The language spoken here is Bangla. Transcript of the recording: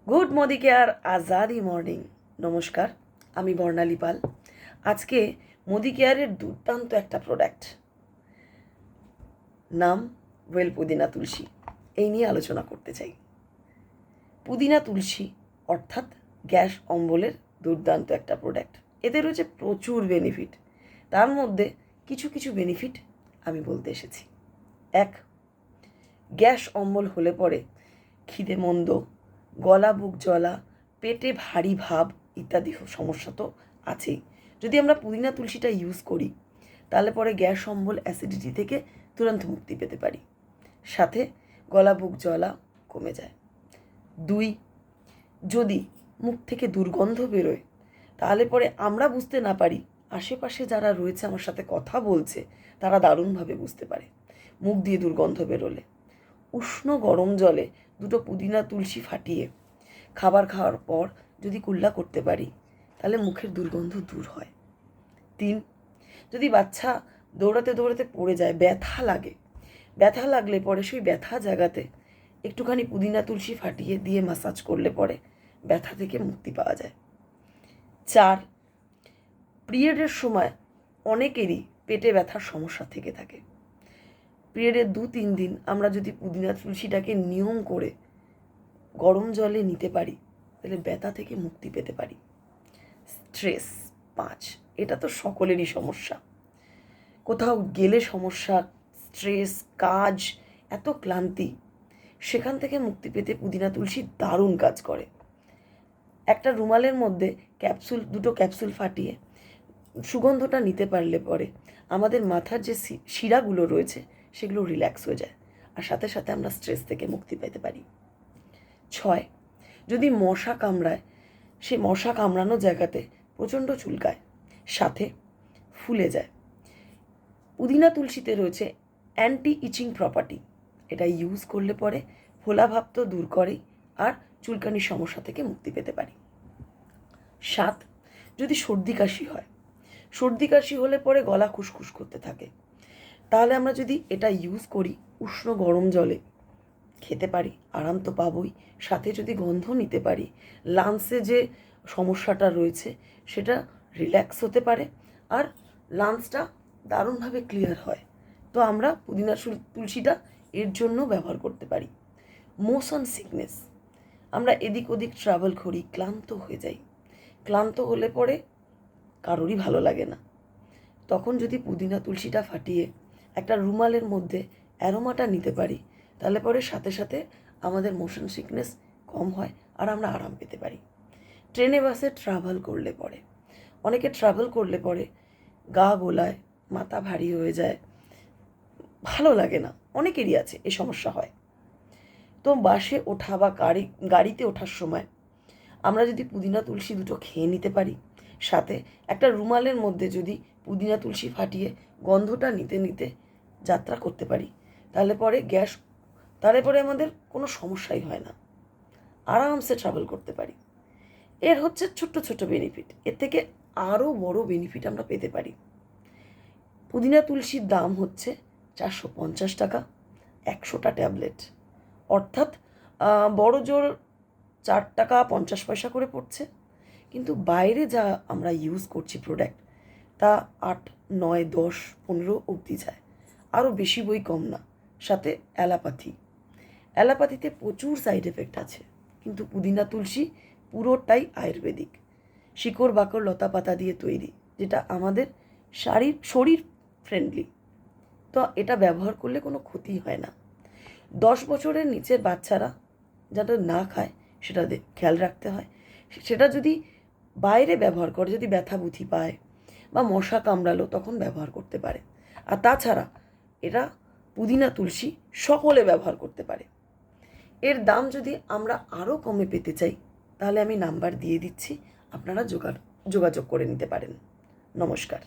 Good Modi care Azadi morning. নমস্কার, আমি বর্ণালী পাল। আজকে মোদি কেয়ারের দুর্দান্ত একটা প্রোডাক্ট, নাম ওয়েল পুদিনা তুলসী, এই নিয়ে আলোচনা করতে চাই। পুদিনা তুলসী অর্থাৎ গ্যাস অম্বলের দুর্দান্ত একটা প্রোডাক্ট। এতে রয়েছে প্রচুর বেনিফিট, তার মধ্যে কিছু কিছু বেনিফিট আমি বলতে এসেছি। এক, গ্যাস অম্বল হলে পরে খিদে মন্দ, গলা বুক জ্বলা, পেটে ভারী ভাব ইত্যাদি সমস্যা তো আছেই। যদি আমরা পুদিনা তুলসীটা ইউজ করি তাহলে পরে গ্যাস অম্বল অ্যাসিডিটি থেকে তুরন্ত মুক্তি পেতে পারি, সাথে গলা বুক জ্বলা কমে যায়। দুই, যদি মুখ থেকে দুর্গন্ধ বেরোয় তাহলে পরে আমরা বুঝতে না পারি, আশেপাশে যারা রয়েছে আমার সাথে কথা বলছে তারা দারুণভাবে বুঝতে পারে মুখ দিয়ে দুর্গন্ধ বেরোলে। উষ্ণ গরম জলে দুটো পুদিনা তুলসী ফাটিয়ে খাবার খাওয়ার পর যদি কুল্লা করতে পারি তাহলে মুখের দুর্গন্ধ দূর হয়। তিন, যদি বাচ্চা দৌড়াতে দৌড়াতে পড়ে যায়, ব্যথা লাগলে পরে সেই ব্যথা জায়গাতে একটুখানি পুদিনা তুলসী ফাটিয়ে দিয়ে ম্যাসাজ করলে পরে ব্যথা থেকে মুক্তি পাওয়া যায়। চার, পিরিয়ডের সময় অনেকেরই পেটে ব্যথার সমস্যা থেকে থাকে। পিরিয়ডের 2-3 দিন আমরা যদি পুদিনা তুলসীটাকে নিয়ম করে গরম জলে নিতে পারি তাহলে ব্যথা থেকে মুক্তি পেতে পারি। স্ট্রেস 5, এটা তো সকলেরই সমস্যা। কোথাও গেলে সমস্যা, স্ট্রেস, কাজ, এত ক্লান্তি, সেখান থেকে মুক্তি পেতে পুদিনা তুলসী দারুণ কাজ করে। একটা রুমালের মধ্যে দুটো ক্যাপসুল ফাটিয়ে সুগন্ধটা নিতে পারলে পরে আমাদের মাথার যে শিরাগুলো রয়েছে সেগুলো রিল্যাক্স হয়ে যায়, আর সাথে সাথে আমরা স্ট্রেস থেকে মুক্তি পেতে পারি। 6, যদি মশা কামড়ায় সেই মশা কামড়ানো জায়গাতে প্রচণ্ড চুলকায়, সাথে ফুলে যায়। পুদিনা তুলসীতে রয়েছে অ্যান্টি ইচিং প্রপার্টি, এটা ইউজ করলে পরে ফোলা ভাব তো দূর করেই, আর চুলকানির সমস্যা থেকে মুক্তি পেতে পারি। 7, যদি সর্দি কাশি হলে পরে গলা খুসখুস করতে থাকে, তাহলে আমরা যদি এটা ইউজ করি, উষ্ণ গরম জলে খেতে পারি, আরাম তো পাবই, সাথে যদি গন্ধ নিতে পারি, লাংসে যে সমস্যাটা রয়েছে সেটা রিল্যাক্স হতে পারে, আর লাংসটা দারুণভাবে ক্লিয়ার হয়। তো আমরা পুদিনা তুলসীটা এর জন্য ব্যবহার করতে পারি। মোশন সিকনেস, আমরা এদিক ওদিক ট্রাভেল করি, ক্লান্ত হলে পরে কারোরই ভালো লাগে না, তখন যদি পুদিনা তুলসীটা ফাটিয়ে একটা রুমালের মধ্যে অ্যারোমাটা নিতে পারি তাহলে পরে সাথে সাথে আমাদের মোশন সিকনেস কম হয় আর আমরা আরাম পেতে পারি। ট্রেনে বাসে ট্রাভেল করলে পরে গা গোলায়, মাথা ভারী হয়ে যায়, ভালো লাগে না, অনেকেরই আছে এই সমস্যা হয়। তো বাসে ওঠা বা গাড়িতে ওঠার সময় আমরা যদি পুদিনা তুলসী দুটো খেয়ে নিতে পারি, সাথে একটা রুমালের মধ্যে যদি পুদিনা তুলসী ফাটিয়ে গন্ধটা নিতে নিতে যাত্রা করতে পারি তাহলে পরে আমাদের কোনো সমস্যাই হয় না, আরামসে ট্রাভেল করতে পারি। এর হচ্ছে ছোট্ট ছোট্ট বেনিফিট, এর থেকে আরও বড় বেনিফিট আমরা পেতে পারি। পুদিনা তুলসীর দাম হচ্ছে 450 টাকা, 100টা ট্যাবলেট, অর্থাৎ বড় জোর 4 টাকা 50 পয়সা করে পড়ছে। কিন্তু বাইরে যা আমরা ইউজ করছি প্রোডাক্ট, তা 8, 9, 10, 15 অবধি যায়, আরও বেশি বই কম না। সাথে অ্যালোপ্যাথিতে প্রচুর সাইড এফেক্ট আছে, কিন্তু পুদিনা তুলসী পুরোটাই আয়ুর্বেদিক, শিকড় বাকড় লতা পাতা দিয়ে তৈরি, যেটা আমাদের শরীর ফ্রেন্ডলি। তো এটা ব্যবহার করলে কোনো ক্ষতি হয় না। 10 বছরের নিচের বাচ্চারা যাতে না খায় সেটা খেয়াল রাখতে হয়। সেটা যদি বাইরে ব্যবহার করে, যদি ব্যথা বুথি পায় বা মশা কামড়ালো তখন ব্যবহার করতে পারে। আর তাছাড়া এরা পুদিনা তুলসী সকলে ব্যবহার করতে পারে। এর দাম যদি আমরা আরও কমে পেতে চাই তাহলে আমি নাম্বার দিয়ে দিচ্ছি, আপনারা যোগাযোগ করে নিতে পারেন। নমস্কার।